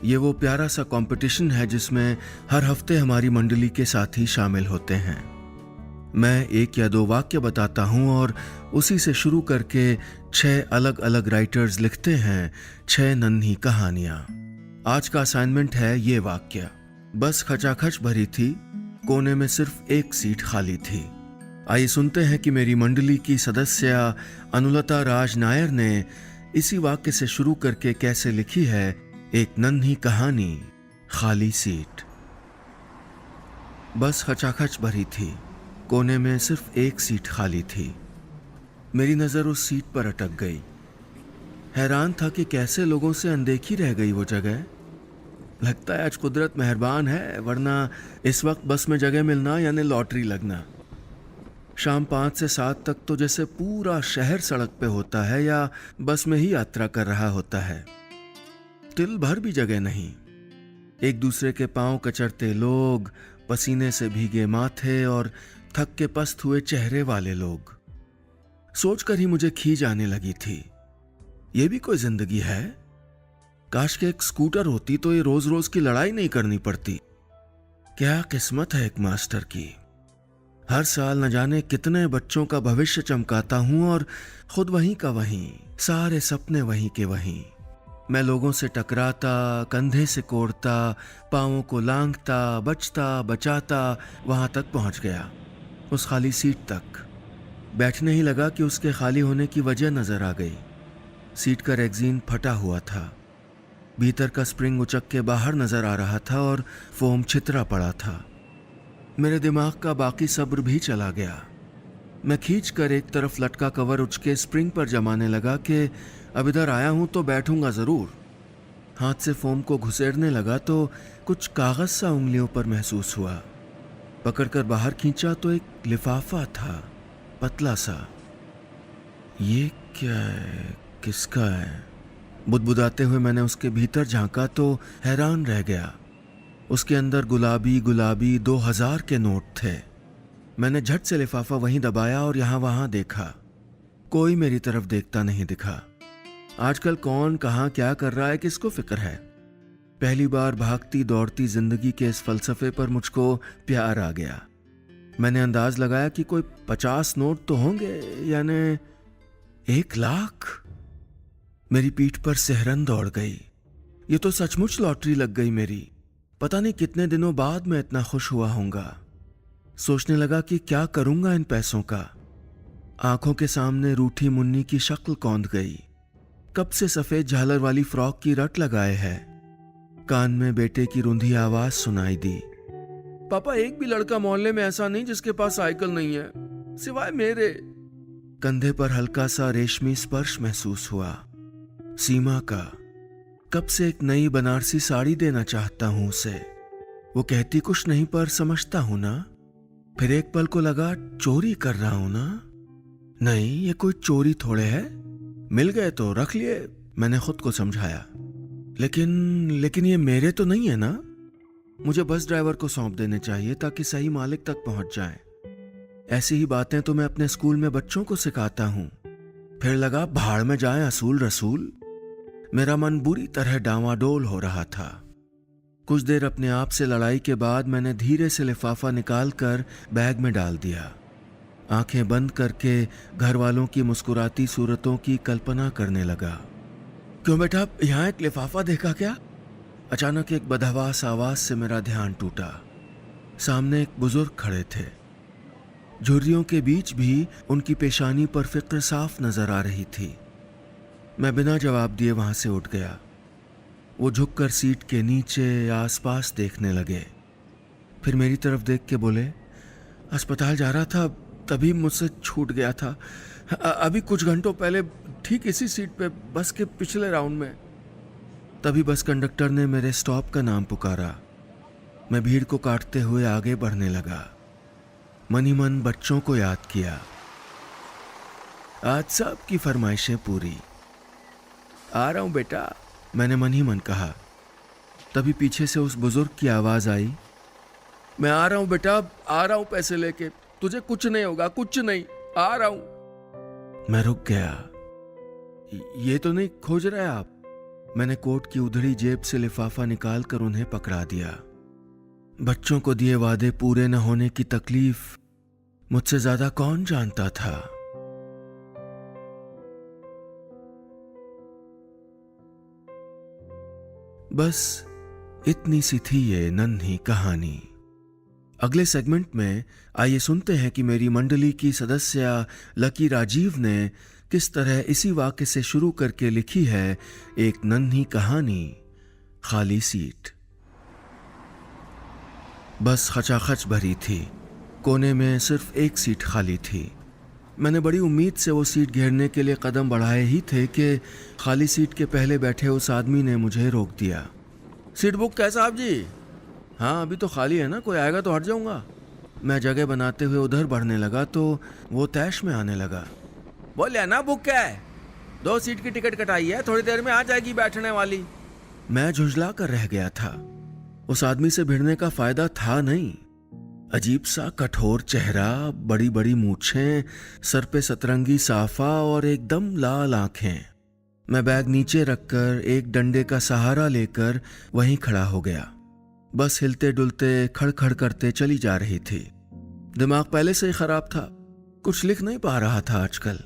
ये वो प्यारा सा कंपटीशन है जिसमें हर हफ्ते हमारी मंडली के साथी शामिल होते हैं। मैं 1 या 2 वाक्य बताता हूं और उसी से शुरू करके 6 अलग अलग राइटर्स लिखते हैं 6 नन्ही कहानियां। आज का असाइनमेंट है ये वाक्य। बस खचाखच भरी थी, कोने में सिर्फ 1 सीट खाली थी। आइए सुनते हैं कि मेरी मंडली की सदस्य अनुलता राज नायर ने इसी वाक्य से शुरू करके कैसे लिखी है एक नन्ही कहानी, खाली सीट। बस खचाखच भरी थी, कोने में सिर्फ 1 सीट खाली थी। मेरी नजर उस सीट पर अटक गई। हैरान था कि कैसे लोगों से अनदेखी रह गई वो जगह। लगता है आज कुदरत मेहरबान है, वरना इस वक्त बस में जगह मिलना यानी लॉटरी लगना। शाम 5 से 7 तक तो जैसे पूरा शहर सड़क पे होता है या बस में ही यात्रा कर रहा होता है। तिल भर भी जगह नहीं। एक दूसरे के पांव कचरते लोग, पसीने से भीगे माथे और थक के पस्त हुए चेहरे वाले लोग। सोचकर ही मुझे खींच आने लगी थी। ये भी कोई जिंदगी है? काश के एक स्कूटर होती तो ये रोज रोज की लड़ाई नहीं करनी पड़ती। क्या किस्मत है एक मास्टर की। हर साल न जाने कितने बच्चों का भविष्य चमकाता हूं और खुद वहीं का वहीं, सारे सपने वहीं के वहीं। मैं लोगों से टकराता, कंधे से कोड़ता, पांवों को लांघता, बचता बचाता वहां तक पहुंच गया, उस खाली सीट तक। बैठने ही लगा कि उसके खाली होने की वजह नजर आ गई। सीट का रेगजीन फटा हुआ था, भीतर का स्प्रिंग उचक के बाहर नजर आ रहा था और फोम छितरा पड़ा था। मेरे दिमाग का बाकी सब्र भी चला गया। मैं खींच कर एक तरफ लटका कवर उचके स्प्रिंग पर जमाने लगा कि अब इधर आया हूं तो बैठूंगा जरूर। हाथ से फोम को घुसेड़ने लगा तो कुछ कागज सा उंगलियों पर महसूस हुआ। पकड़कर बाहर खींचा तो एक लिफाफा था, पतला सा। ये क्या है? किसका है? बुदबुदाते हुए मैंने उसके भीतर झांका तो हैरान रह गया। उसके अंदर गुलाबी गुलाबी 2000 के नोट थे। मैंने झट से लिफाफा वहीं दबाया और यहां वहां देखा। कोई मेरी तरफ देखता नहीं दिखा। आजकल कौन कहां क्या कर रहा है, किसको फिक्र है। पहली बार भागती दौड़ती जिंदगी के इस फलसफे पर मुझको प्यार आ गया। मैंने अंदाज लगाया कि कोई 50 नोट तो होंगे, यानी 1 लाख। मेरी पीठ पर सिहरन दौड़ गई। ये तो सचमुच लॉटरी लग गई मेरी। पता नहीं कितने दिनों बाद मैं इतना खुश हुआ होऊंगा। सोचने लगा कि क्या करूंगा इन पैसों का। आंखों के सामने रूठी मुन्नी की शक्ल कौंध गई। कब से सफेद झालर वाली फ्रॉक की रट लगाए है। कान में बेटे की रुंधी आवाज सुनाई दी, पापा एक भी लड़का मोहल्ले में ऐसा नहीं जिसके पास साइकिल नहीं है, सिवाय मेरे। कंधे पर हल्का सा रेशमी स्पर्श महसूस हुआ, सीमा का। कब से एक नई बनारसी साड़ी देना चाहता हूं उसे। वो कहती कुछ नहीं पर समझता हूं ना। फिर एक पल को लगा चोरी कर रहा हूं ना। नहीं, ये कोई चोरी थोड़े है। मिल गए तो रख लिए, मैंने खुद को समझाया। लेकिन ये मेरे तो नहीं है ना। मुझे बस ड्राइवर को सौंप देने चाहिए ताकि सही मालिक तक पहुंच जाए। ऐसी ही बातें तो मैं अपने स्कूल में बच्चों को सिखाता हूं। फिर लगा भाड़ में जाए असूल रसूल। मेरा मन बुरी तरह डांवाडोल हो रहा था। कुछ देर अपने आप से लड़ाई के बाद मैंने धीरे से लिफाफा निकालकर बैग में डाल दिया। आंखें बंद करके घर वालों की मुस्कुराती सूरतों की कल्पना करने लगा। क्यों बेटा, यहां एक लिफाफा देखा क्या? अचानक एक बदहवास आवाज से मेरा ध्यान टूटा। सामने एक बुजुर्ग खड़े थे। झुर्रियों के बीच भी उनकी पेशानी पर फिक्र साफ नजर आ रही थी। मैं बिना जवाब दिए वहां से उठ गया। वो झुककर सीट के नीचे आसपास देखने लगे। फिर मेरी तरफ देख के बोले, अस्पताल जा रहा था तभी मुझसे छूट गया था। अभी कुछ घंटों पहले ठीक इसी सीट पे, बस के पिछले राउंड में। तभी बस कंडक्टर ने मेरे स्टॉप का नाम पुकारा। मैं भीड़ को काटते हुए आगे बढ़ने लगा। मन ही मन बच्चों को याद किया। आज सबकी फरमाइशें पूरी। आ रहा हूं बेटा, मैंने मन ही मन कहा। तभी पीछे से उस बुजुर्ग की आवाज आई, मैं आ रहा हूं बेटा, आ रहा हूं पैसे लेके। तुझे कुछ नहीं होगा, कुछ नहीं, आ रहा हूं। मैं रुक गया। ये तो नहीं खोज रहे आप? मैंने कोट की उधड़ी जेब से लिफाफा निकालकर उन्हें पकड़ा दिया। बच्चों को दिए वादे पूरे न होने की तकलीफ मुझसे ज्यादा कौन जानता था। बस इतनी सी थी ये नन्ही कहानी। अगले सेगमेंट में आइए सुनते हैं कि मेरी मंडली की सदस्य लकी राजीव ने किस तरह इसी वाक्य से शुरू करके लिखी है एक नन्ही कहानी, खाली सीट। बस खचाखच भरी थी, कोने में सिर्फ एक सीट खाली थी। मैंने बड़ी उम्मीद से वो सीट घेरने के लिए कदम बढ़ाए ही थे कि खाली सीट के पहले बैठे उस आदमी ने मुझे रोक दिया। सीट बुक क्या साहब जी? हाँ अभी तो खाली है ना, कोई आएगा तो हट जाऊंगा। मैं जगह बनाते हुए उधर बढ़ने लगा तो वो तैश में आने लगा। बोलिए ना बुक क्या है? 2 सीट की टिकट कटाई है, थोड़ी देर में आ जाएगी बैठने वाली। मैं झुंझला कर रह गया था। उस आदमी से भिड़ने का फायदा था नहीं। अजीब सा कठोर चेहरा, बड़ी बड़ी मूछें, सर पे सतरंगी साफा और एकदम लाल आंखें। मैं बैग नीचे रखकर एक डंडे का सहारा लेकर वहीं खड़ा हो गया। बस हिलते डुलते खड़खड़ करते चली जा रही थी। दिमाग पहले से ही खराब था, कुछ लिख नहीं पा रहा था आजकल।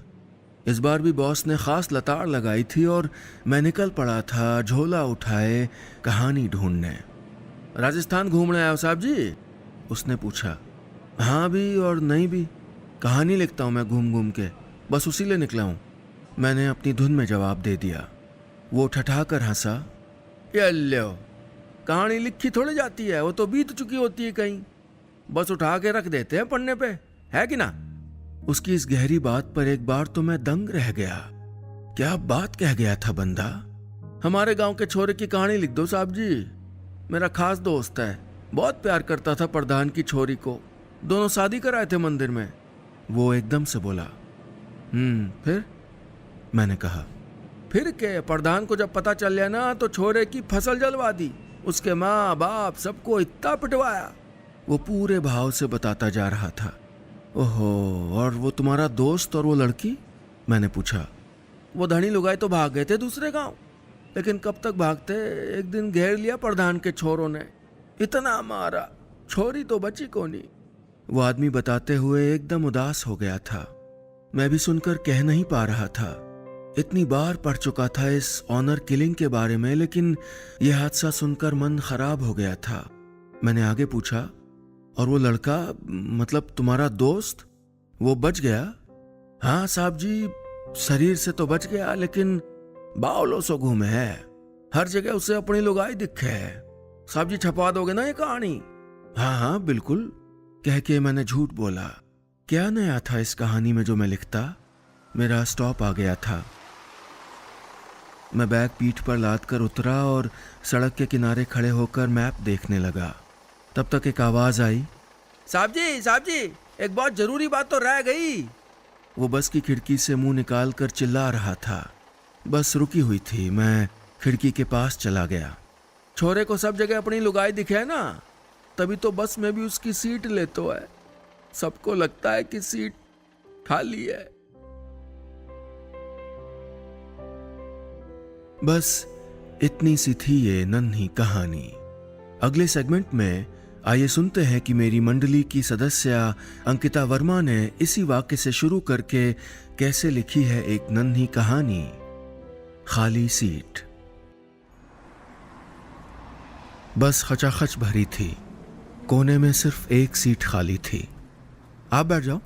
इस बार भी बॉस ने खास लताड़ लगाई थी और मैं निकल पड़ा था झोला उठाए कहानी ढूंढने। राजस्थान घूमने आए हो साहब जी? उसने पूछा। हाँ भी और नहीं भी, कहानी लिखता हूँ मैं घूम घूम के, बस उसी लिए निकला हूँ। मैंने अपनी धुन में जवाब दे दिया। वो ठठा कर हंसा। ये लो, कहानी लिखी थोड़ी जाती है, वो तो बीत चुकी होती है कहीं, बस उठा के रख देते हैं पन्ने पे, है कि ना? उसकी इस गहरी बात पर एक बार तो मैं दंग रह गया। क्या बात कह गया था बंदा। हमारे गांव के छोरे की कहानी लिख दो साहब जी, मेरा खास दोस्त है, बहुत प्यार करता था प्रधान की छोरी को, दोनों शादी कराए थे मंदिर में। वो एकदम से बोला। फिर? मैंने कहा। फिर के प्रधान को जब पता चल गया ना तो छोरे की फसल जलवा दी, उसके माँ बाप सबको इतना पिटवाया। वो पूरे भाव से बताता जा रहा था। ओहो, और वो तुम्हारा दोस्त और वो लड़की? मैंने पूछा। वो धनी लुगाई तो भाग गए थे दूसरे गांव, लेकिन कब तक भागते, एक दिन घेर लिया प्रधान के छोरों ने, इतना मारा, छोरी तो बची कोनी। वो आदमी बताते हुए एकदम उदास हो गया था। मैं भी सुनकर कह नहीं पा रहा था। इतनी बार पढ़ चुका था इस ऑनर किलिंग के बारे में, लेकिन यह हादसा सुनकर मन खराब हो गया था। मैंने आगे पूछा, और वो लड़का, मतलब तुम्हारा दोस्त, वो बच गया? हाँ साहब जी, शरीर से तो बच गया, लेकिन बावलों से घूमे है, हर जगह उसे अपनी लुगाई दिखे है। साहब जी छपवा दोगे ना ये कहानी? हाँ हाँ बिल्कुल, कह के मैंने झूठ बोला। क्या नया था इस कहानी में जो मैं लिखता? मेरा स्टॉप आ गया था। मैं बैग पीठ पर लाद कर उतरा और सड़क के किनारे खड़े होकर मैप देखने लगा। तब तक एक आवाज आई। साहब जी, एक बहुत जरूरी बात तो रह गई। वो बस की खिड़की से मुंह निकाल कर चिल्ला रहा था। बस रुकी हुई थी, मैं खिड़की के पास चला गया। छोरे को सब जगह अपनी लुगाई दिखे ना, तभी तो बस में भी उसकी सीट लेतो है। सबको लगता है कि सीट खाली है। बस इतनी सी थी ये नन्ही कहानी। अगले सेगमेंट में आइए सुनते हैं कि मेरी मंडली की सदस्य अंकिता वर्मा ने इसी वाक्य से शुरू करके कैसे लिखी है एक नन्ही कहानी, खाली सीट। बस खचाखच भरी थी, कोने में सिर्फ एक सीट खाली थी। आप बैठ जाओ।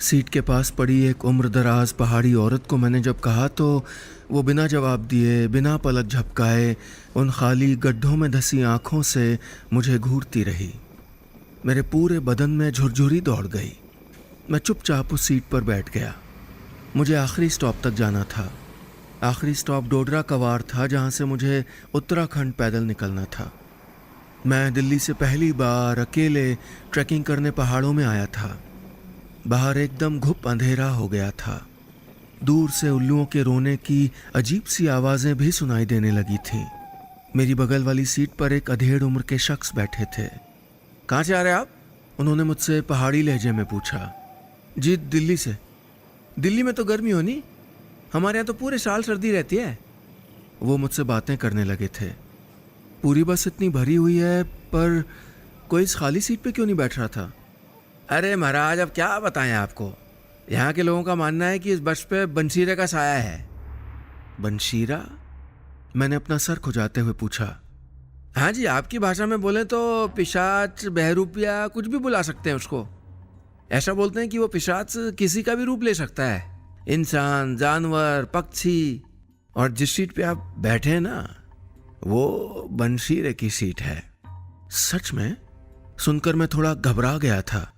सीट के पास पड़ी एक उम्रदराज पहाड़ी औरत को मैंने जब कहा तो वो बिना जवाब दिए, बिना पलक झपकाए, उन खाली गड्ढों में धसी आंखों से मुझे घूरती रही। मेरे पूरे बदन में झुरझुरी दौड़ गई। मैं चुपचाप उस सीट पर बैठ गया। मुझे आखिरी स्टॉप तक जाना था। आखिरी स्टॉप डोडरा कवार था, जहाँ से मुझे उत्तराखंड पैदल निकलना था। मैं दिल्ली से पहली बार अकेले ट्रैकिंग करने पहाड़ों में आया था। बाहर एकदम घुप अंधेरा हो गया था। दूर से उल्लुओं के रोने की अजीब सी आवाजें भी सुनाई देने लगी थी। मेरी बगल वाली सीट पर एक अधेड़ उम्र के शख्स बैठे थे। कहाँ से आ रहे आप? उन्होंने मुझसे पहाड़ी लहजे में पूछा। जी दिल्ली से। दिल्ली में तो गर्मी होनी, हमारे यहाँ तो पूरे साल सर्दी रहती है। वो मुझसे बातें करने लगे थे। पूरी बस इतनी भरी हुई है, पर कोई इस खाली सीट पे क्यों नहीं बैठ रहा था? अरे महाराज, अब क्या बताएं आपको। यहाँ के लोगों का मानना है कि इस बस पे बंशीरे का साया है। बंशीरा? मैंने अपना सर खुजाते हुए पूछा। हाँ जी, आपकी भाषा में बोले तो पिशाच, बहरूप या कुछ भी बुला सकते हैं उसको। ऐसा बोलते हैं कि वो पिशाच किसी का भी रूप ले सकता है, इंसान, जानवर, पक्षी। और जिस सीट पे आप बैठे हैं ना, वो बंशीरे की सीट है। सच में? सुनकर मैं थोड़ा घबरा गया था।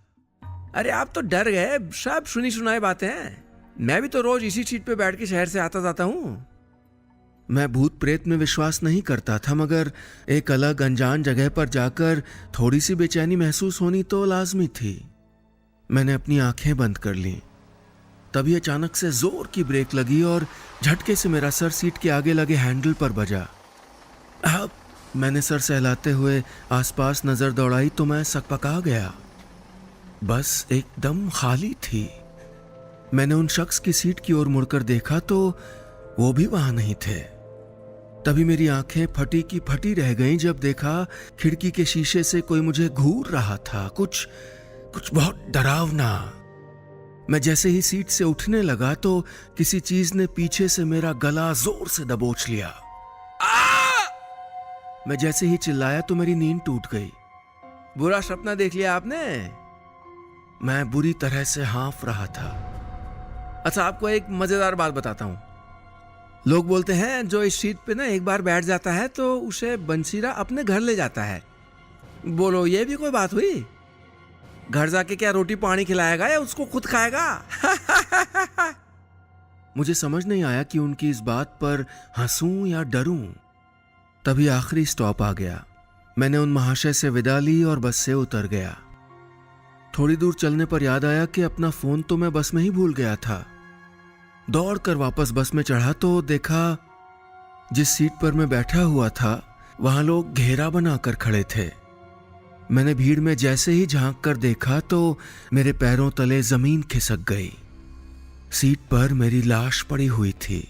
अरे आप तो डर गए, सब सुनी सुनाई बातें हैं। मैं भी तो रोज इसी सीट पे बैठ के शहर से आता जाता हूँ। मैं भूत प्रेत में विश्वास नहीं करता था, मगर एक अलग अनजान जगह पर जाकर थोड़ी सी बेचैनी महसूस होनी तो लाजमी थी। मैंने अपनी आंखें बंद कर लीं। तभी अचानक से जोर की ब्रेक लगी और झटके से मेरा सर सीट के आगे लगे हैंडल पर बजा। अब मैंने सर सहलाते हुए आसपास नजर दौड़ाई तो मैं सकपका गया। बस एकदम खाली थी। मैंने उन शख्स की सीट की ओर मुड़कर देखा तो वो भी वहां नहीं थे। तभी मेरी आंखें फटी की फटी रह गईं जब देखा खिड़की के शीशे से कोई मुझे घूर रहा था, कुछ बहुत डरावना। मैं जैसे ही सीट से उठने लगा तो किसी चीज ने पीछे से मेरा गला जोर से दबोच लिया। मैं जैसे ही चिल्लाया तो मेरी नींद टूट गई। बुरा सपना देख लिया आपने? मैं बुरी तरह से हाँफ रहा था। अच्छा, आपको एक मजेदार बात बताता हूं। लोग बोलते हैं जो इस सीट पे ना एक बार बैठ जाता है तो उसे बंशीरा अपने घर ले जाता है। बोलो, ये भी कोई बात हुई? घर जाके क्या रोटी पानी खिलाएगा या उसको खुद खाएगा? मुझे समझ नहीं आया कि उनकी इस बात पर हंसूं या डरूं। तभी आखिरी स्टॉप आ गया। मैंने उन महाशय से विदा ली और बस से उतर गया। थोड़ी दूर चलने पर याद आया कि अपना फोन तो मैं बस में ही भूल गया था। दौड़कर वापस बस में चढ़ा तो देखा जिस सीट पर मैं बैठा हुआ था वहां लोग घेरा बनाकर खड़े थे। मैंने भीड़ में जैसे ही झांक कर देखा तो मेरे पैरों तले जमीन खिसक गई। सीट पर मेरी लाश पड़ी हुई थी।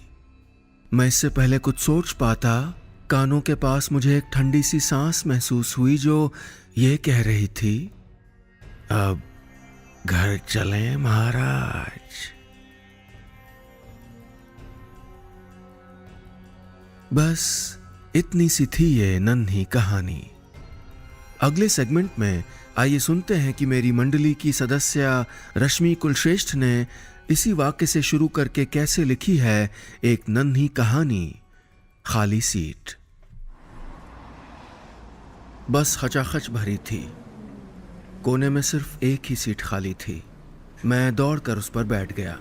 मैं इससे पहले कुछ सोच पाता, कानों के पास मुझे एक ठंडी सी सांस महसूस हुई जो ये कह रही थी, अब घर चलें महाराज। बस इतनी सी थी ये नन्ही कहानी। अगले सेगमेंट में आइए सुनते हैं कि मेरी मंडली की सदस्य रश्मि कुलश्रेष्ठ ने इसी वाक्य से शुरू करके कैसे लिखी है एक नन्ही कहानी, खाली सीट। बस खचाखच भरी थी। कोने में सिर्फ एक ही सीट खाली थी। मैं दौड़कर उस पर बैठ गया।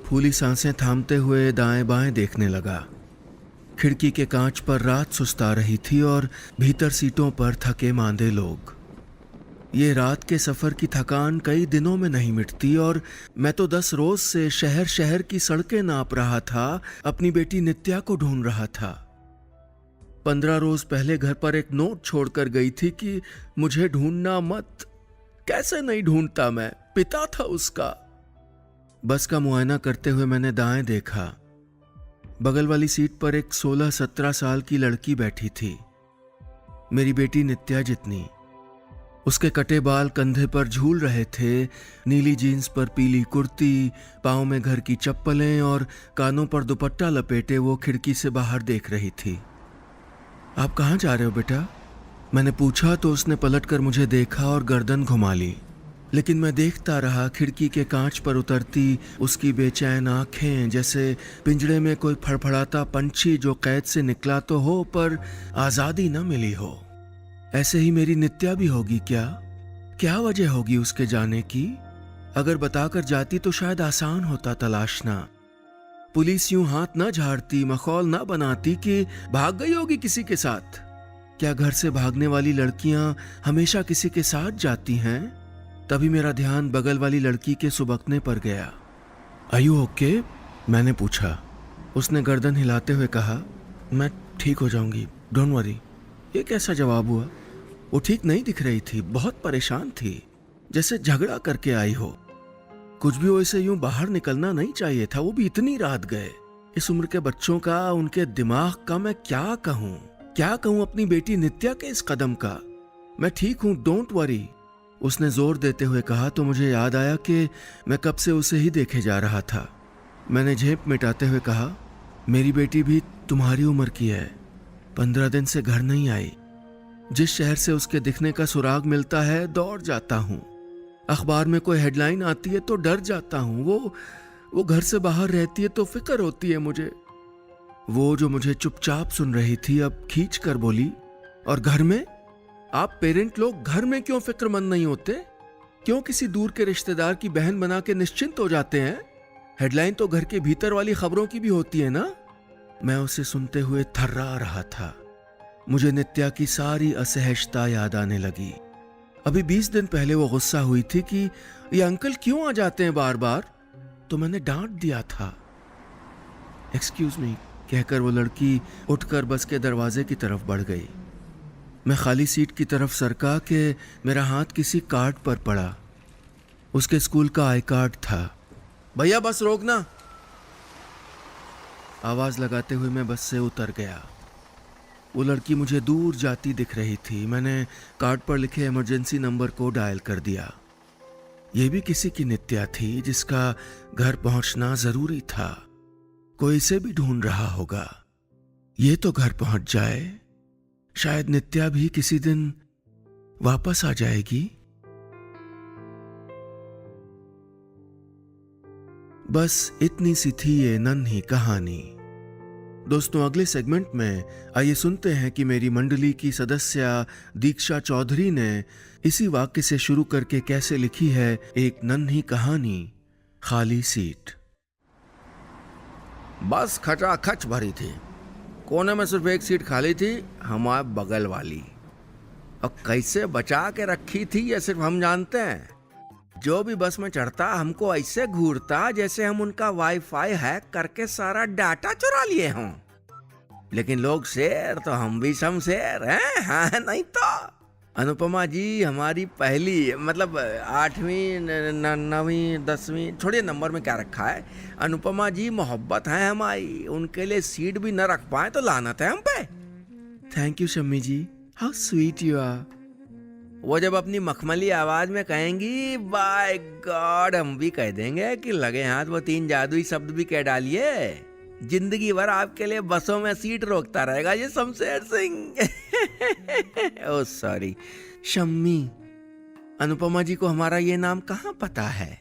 फूली सांसें थामते हुए दाएं बाएं देखने लगा। खिड़की के कांच पर रात सुस्ता रही थी और भीतर सीटों पर थके मांदे लोग। ये रात के सफर की थकान कई दिनों में नहीं मिटती और मैं तो 10 रोज से शहर शहर की सड़कें नाप रहा था, अपनी बेटी नित्या को ढूंढ रहा था। 15 रोज पहले घर पर एक नोट छोड़कर गई थी कि मुझे ढूंढना मत। कैसे नहीं ढूंढता, मैं पिता था उसका। बस का मुआयना करते हुए मैंने दाएं देखा। बगल वाली सीट पर एक 16-17 साल की लड़की बैठी थी, मेरी बेटी नित्या जितनी। उसके कटे बाल कंधे पर झूल रहे थे, नीली जीन्स पर पीली कुर्ती, पाँव में घर की चप्पलें और कानों पर दुपट्टा लपेटे वो खिड़की से बाहर देख रही थी। आप कहाँ जा रहे हो बेटा? मैंने पूछा तो उसने पलटकर मुझे देखा और गर्दन घुमा ली। लेकिन मैं देखता रहा खिड़की के कांच पर उतरती उसकी बेचैन आंखें, जैसे पिंजड़े में कोई फड़फड़ाता पंछी जो कैद से निकला तो हो पर आजादी न मिली हो। ऐसे ही मेरी नित्या भी होगी क्या? क्या वजह होगी उसके जाने की? अगर बताकर जाती तो शायद आसान होता तलाशना। पुलिस यूं हाथ न झाड़ती, मखौल न बनाती कि भाग गई होगी किसी के साथ। क्या घर से भागने वाली लड़कियां हमेशा किसी के साथ जाती हैं? तभी मेरा ध्यान बगल वाली लड़की के सुबकने पर गया। Are you okay? मैंने पूछा। उसने गर्दन हिलाते हुए कहा, मैं ठीक हो जाऊंगी, डोंट वरी। ये कैसा जवाब हुआ? वो ठीक नहीं दिख रही थी, बहुत परेशान थी, जैसे झगड़ा करके आई हो। कुछ भी हो, इसे यूं बाहर निकलना नहीं चाहिए था, वो भी इतनी रात गए, इस उम्र के बच्चों का, उनके दिमाग का मैं क्या कहूं अपनी बेटी नित्या के इस कदम का। मैं ठीक हूं, डोंट वरी। उसने जोर देते हुए कहा तो मुझे याद आया कि मैं कब से उसे ही देखे जा रहा था। मैंने झेप मिटाते हुए कहा, मेरी बेटी भी तुम्हारी उम्र की है, 15 दिन से घर नहीं आई। जिस शहर से उसके दिखने का सुराग मिलता है दौड़ जाता हूँ। अखबार में कोई हेडलाइन आती है तो डर जाता हूँ। वो घर से बाहर रहती है तो फिक्र होती है मुझे। वो जो मुझे चुपचाप सुन रही थी अब खींच कर बोली, और घर में? आप पेरेंट लोग घर में क्यों फिक्रमंद नहीं होते? क्यों किसी दूर के रिश्तेदार की बहन बना के निश्चिंत हो जाते हैं? हेडलाइन तो घर के भीतर वाली खबरों की भी होती है ना। मैं उसे सुनते हुए थर्रा रहा था। मुझे नित्या की सारी असहजता याद आने लगी। अभी 20 दिन पहले वो गुस्सा हुई थी कि ये अंकल क्यों आ जाते हैं बार बार, तो मैंने डांट दिया था। एक्सक्यूज मी कहकर वो लड़की उठकर बस के दरवाजे की तरफ बढ़ गई। मैं खाली सीट की तरफ सरका के मेरा हाथ किसी कार्ड पर पड़ा। उसके स्कूल का आई कार्ड था। भैया बस रोकना, आवाज लगाते हुए मैं बस से उतर गया। वो लड़की मुझे दूर जाती दिख रही थी। मैंने कार्ड पर लिखे इमरजेंसी नंबर को डायल कर दिया। यह भी किसी की नित्या थी जिसका घर पहुंचना जरूरी था। कोई इसे भी ढूंढ रहा होगा। ये तो घर पहुंच जाए, शायद नित्या भी किसी दिन वापस आ जाएगी। बस इतनी सी थी ये नन्ही कहानी। दोस्तों, अगले सेगमेंट में आइए सुनते हैं कि मेरी मंडली की सदस्य दीक्षा चौधरी ने इसी वाक्य से शुरू करके कैसे लिखी है एक नन्ही कहानी, खाली सीट। बस खचाखच भरी थी। कोने में सिर्फ एक सीट खाली थी, हमारे बगल वाली। और कैसे बचा के रखी थी ये सिर्फ हम जानते हैं। जो भी बस में चढ़ता हमको ऐसे घूरता जैसे हम उनका वाईफाई हैक करके सारा डाटा चुरा लिए हों। लेकिन लोग शेर तो हम भी शमशेर हैं, हाँ नहीं तो। अनुपमा जी हमारी पहली, मतलब 8वीं 9वीं 10वीं, छोड़िए नंबर में क्या रखा है। अनुपमा जी मोहब्बत है हमारी, उनके लिए सीट भी न रख पाए तो लानत है हम पे। Thank you Shammi ji, how sweet you are. वो जब अपनी मखमली आवाज में कहेंगी बाय गॉड, हम भी कह देंगे कि लगे हाथ वो 3 जादुई शब्द भी कह डालिए। जिंदगी भर आपके लिए बसों में सीट रोकता रहेगा ये शमशेर सिंह। Oh sorry Shammi. अनुपमा जी को हमारा ये नाम कहाँ पता है?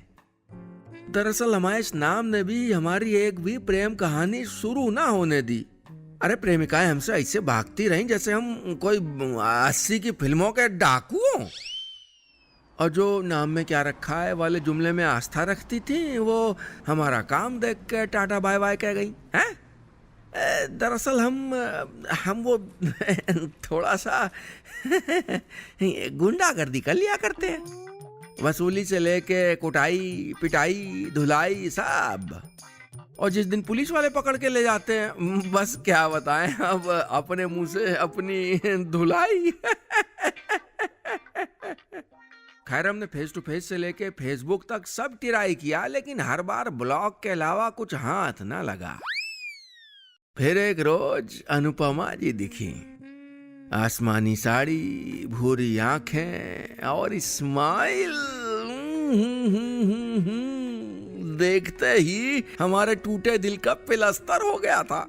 दरअसल हमारे इस नाम ने भी हमारी एक भी प्रेम कहानी शुरू ना होने दी। अरे प्रेमिकाएं हमसे ऐसे भागती रहीं जैसे हम कोई 80 की फिल्मों के डाकू हों। और जो नाम में क्या रखा है वाले जुमले में आस्था रखती थी, वो हमारा काम देख के टाटा बाय बाय कह गई हैं। दरअसल हम वो थोड़ा सा गुंडागर्दी कर लिया करते हैं। वसूली से लेके कुटाई पिटाई धुलाई सब। और जिस दिन पुलिस वाले पकड़ के ले जाते हैं, बस क्या बताएं, अब अपने मुंह से अपनी धुलाई। खैर हमने फेस टू फेस से लेके फेसबुक तक सब ट्राई किया, लेकिन हर बार ब्लॉग के अलावा कुछ हाथ ना लगा। फिर एक रोज अनुपमा जी दिखी, आसमानी साड़ी, भूरी आंखें और स्माइल। देखते ही हमारे टूटे दिल का प्लास्टर हो गया था।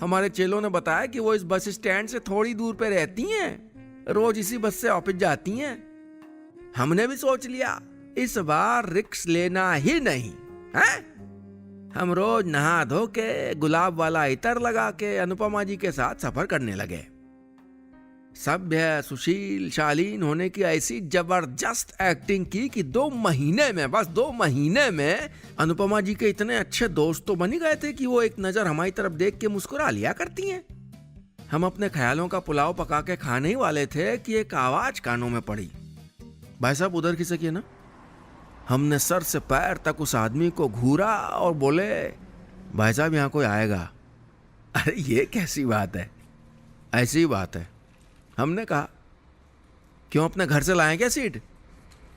हमारे चेलों ने बताया कि वो इस बस स्टैंड से थोड़ी दूर पे रहती हैं, रोज इसी बस से ऑफिस जाती हैं। हमने भी सोच लिया इस बार रिस्क लेना ही नहीं है। हम रोज नहा धो के गुलाब वाला इत्र लगा के अनुपमा जी के साथ सफर करने लगे। सभ्य सुशील शालीन होने की ऐसी जबरदस्त एक्टिंग की कि 2 महीने में, बस 2 महीने में अनुपमा जी के इतने अच्छे दोस्त तो बन ही गए थे कि वो एक नजर हमारी तरफ देख के मुस्कुरा लिया करती हैं। हम अपने ख्यालों का पुलाव पका के खाने ही वाले थे कि एक आवाज कानों में पड़ी, भाई साहब उधर खिसकिए ना। हमने सर से पैर तक उस आदमी को घूरा और बोले, भाई साहब यहाँ कोई आएगा। अरे ये कैसी बात है? ऐसी बात है। हमने कहा, क्यों अपने घर से लाए क्या सीट?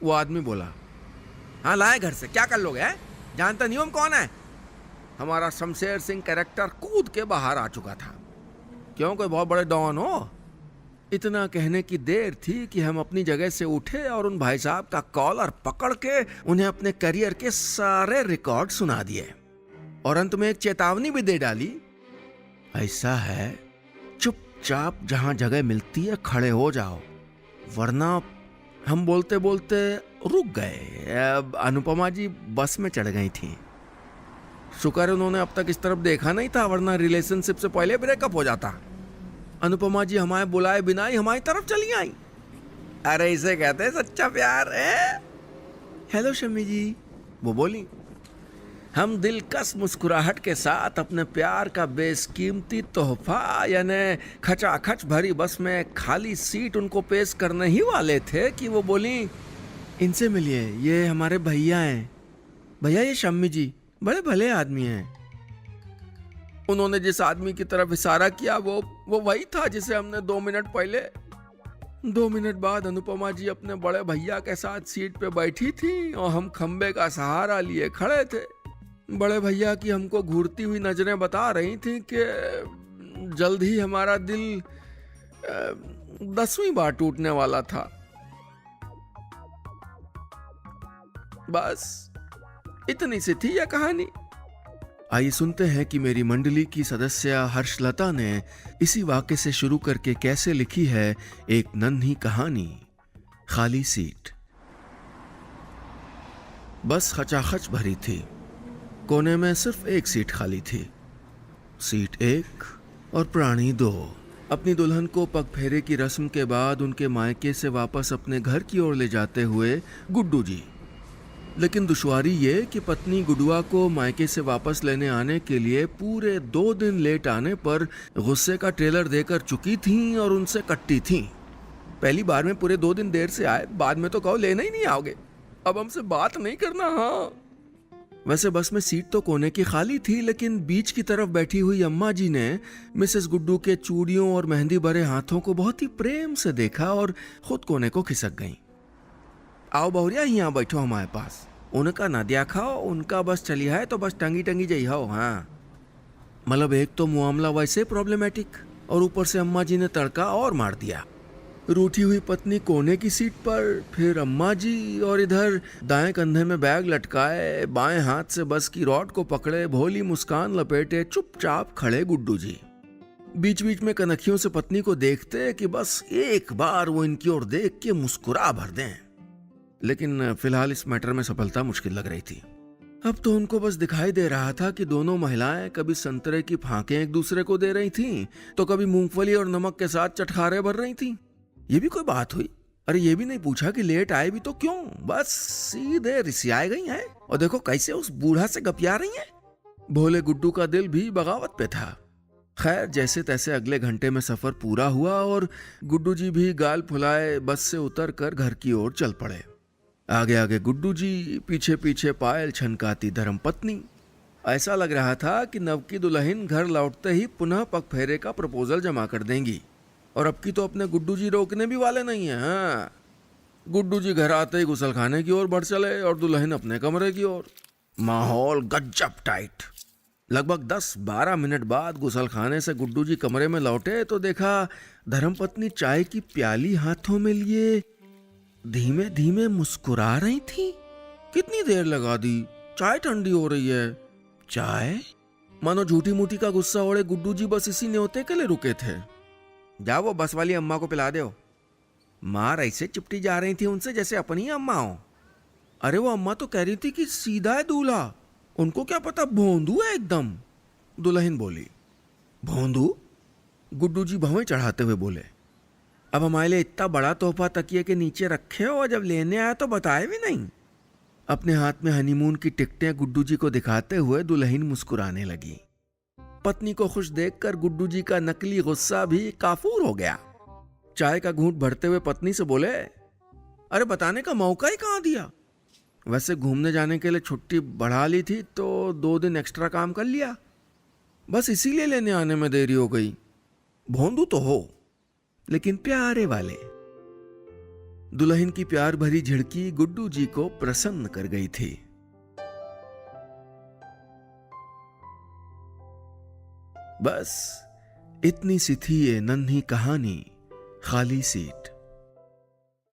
वो आदमी बोला, हाँ लाए घर से, क्या कर लोगे हैं? जानता नहीं हो हम कौन है? हमारा शमशेर सिंह कैरेक्टर कूद के बाहर आ चुका था। क्यों, कोई बहुत बड़े डॉन हो? इतना कहने की देर थी कि हम अपनी जगह से उठे और उन भाई साहब का कॉलर पकड़ के उन्हें अपने करियर के सारे रिकॉर्ड सुना दिए और अंत में एक चेतावनी भी दे डाली। ऐसा है, चुपचाप जहां जगह मिलती है खड़े हो जाओ, वरना। हम बोलते बोलते रुक गए। अब अनुपमा जी बस में चढ़ गई थी। शुक्र उन्होंने अब तक इस तरफ देखा नहीं था, वरना रिलेशनशिप से पहले ब्रेकअप हो जाता। अनुपमा जी हमारे बुलाए बिना ही हमारी तरफ चली आई। अरे इसे कहते हैं सच्चा प्यार है। हेलो शम्मी जी, वो बोली। हम दिलकश मुस्कुराहट के साथ अपने प्यार का बेशकीमती तोहफा यानी खचाखच भरी बस में खाली सीट उनको पेश करने ही वाले थे कि वो बोली, इनसे मिलिए, ये हमारे भैया हैं। भैया, ये शम्मी जी बड़े भले आदमी हैं। उन्होंने जिस आदमी की तरफ इशारा किया वो वही था जिसे हमने 2 मिनट पहले। 2 मिनट बाद अनुपमा जी अपने बड़े भैया के साथ सीट पे बैठी थी और हम खंबे का सहारा लिए खड़े थे। बड़े भैया की हमको घूरती हुई नजरें बता रही थी कि जल्द ही हमारा दिल 10वीं बार टूटने वाला था। बस इतनी सी थी यह कहानी। आइए सुनते हैं कि मेरी मंडली की सदस्य हर्षलता ने इसी वाक्य से शुरू करके कैसे लिखी है एक नन्ही कहानी, खाली सीट। बस खचाखच भरी थी। कोने में सिर्फ एक सीट खाली थी। सीट 1 और प्राणी 2। अपनी दुल्हन को पगफेरे की रस्म के बाद उनके मायके से वापस अपने घर की ओर ले जाते हुए गुड्डू जी। लेकिन दुश्वारी ये कि पत्नी गुडुआ को मायके से वापस लेने आने के लिए पूरे 2 दिन लेट आने पर गुस्से का ट्रेलर देकर चुकी थीं और उनसे कट्टी थीं। पहली बार में पूरे 2 दिन देर से आए, बाद में तो कहो लेना ही नहीं आओगे, अब हमसे बात नहीं करना। हाँ, वैसे बस में सीट तो कोने की खाली थी, लेकिन बीच की तरफ बैठी हुई अम्मा जी ने मिसेस गुड्डू के चूड़ियों और मेहंदी भरे हाथों को बहुत ही प्रेम से देखा और खुद कोने को खिसक गईं। आओ बहुरिया, यहाँ बैठो हमारे पास। उनका ना दिया खाओ, उनका बस चली है तो बस टंगी टंगी जई हो। हाँ, मतलब एक तो मामला वैसे प्रॉब्लमेटिक और ऊपर से अम्मा जी ने तड़का और मार दिया। रूठी हुई पत्नी कोने की सीट पर, फिर अम्मा जी, और इधर दाएं कंधे में बैग लटकाए, बाएं हाथ से बस की रॉड को पकड़े, भोली मुस्कान लपेटे चुपचाप खड़े गुड्डू जी। बीच बीच में कनखियों से पत्नी को देखते कि बस एक बार वो इनकी ओर देख के मुस्कुरा भर दें। लेकिन फिलहाल इस मैटर में सफलता मुश्किल लग रही थी। अब तो उनको बस दिखाई दे रहा था कि दोनों महिलाएं कभी संतरे की फांकें एक दूसरे को दे रही थीं, तो कभी मूंगफली और नमक के साथ चटखारे भर रही थीं। ये भी कोई बात हुई? अरे ये भी नहीं पूछा कि लेट आए भी तो क्यों, बस सीधे रिसियाए गई हैं और देखो कैसे उस बूढ़ा से गपिया रही हैं। भोले गुड्डू का दिल भी बगावत पे था। खैर, जैसे तैसे अगले घंटे में सफर पूरा हुआ और गुड्डू जी भी गाल फुलाए बस से उतर कर घर की ओर चल पड़े। आगे आगे गुड्डू जी, पीछे पीछे पायल छनकाती धर्मपत्नी। ऐसा लग रहा था कि नवकी दुल्हन घर लौटते ही पुनः पगफेरे का प्रपोजल जमा कर देंगी। और अब की तो अपने गुड्डू जी रोकने भी वाले नहीं है। हाँ, गुड्डू जी घर आते ही गुसलखाने की ओर बढ़ चले और दुल्हन अपने कमरे की ओर। माहौल गजब टाइट। लगभग 10-12 मिनट बाद गुसलखाने से गुड्डू जी कमरे में लौटे तो देखा धर्मपत्नी चाय की प्याली हाथों में लिए धीमे धीमे मुस्कुरा रही थी। कितनी देर लगा दी, चाय ठंडी हो रही है। चाय? मानो झूठी मूठी का गुस्सा ओढ़े गुड्डू जी बस इसी न्योते के लिए रुके थे। जाओ वो बस वाली अम्मा को पिला दो। मार ऐसे चिपटी जा रही थी उनसे जैसे अपनी अम्मा हो। अरे वो अम्मा तो कह रही थी कि सीधा है दूल्हा, उनको क्या पता भोंदू है एकदम। दुल्हन बोली। भोंदू? गुड्डू जी भवें चढ़ाते हुए बोले। अब हमारे लिए इतना बड़ा तोहफा तकिए के नीचे रखे हो और जब लेने आया तो बताए भी नहीं। अपने हाथ में हनीमून की टिकटें गुड्डू जी को दिखाते हुए दुल्हन मुस्कुराने लगी। पत्नी को खुश देखकर गुड्डू जी का नकली गुस्सा भी काफूर हो गया। चाय का घूंट भरते हुए पत्नी से बोले, अरे बताने का मौका ही कहाँ दिया। वैसे घूमने जाने के लिए छुट्टी बढ़ा ली थी तो 2 दिन एक्स्ट्रा काम कर लिया, बस इसीलिए लेने आने में देरी हो गई। भोंदू तो हो लेकिन प्यारे वाले। दुल्हन की प्यार भरी झिड़की गुड्डू जी को प्रसन्न कर गई थी। बस इतनी सी थी ये नन्ही कहानी, खाली सीट।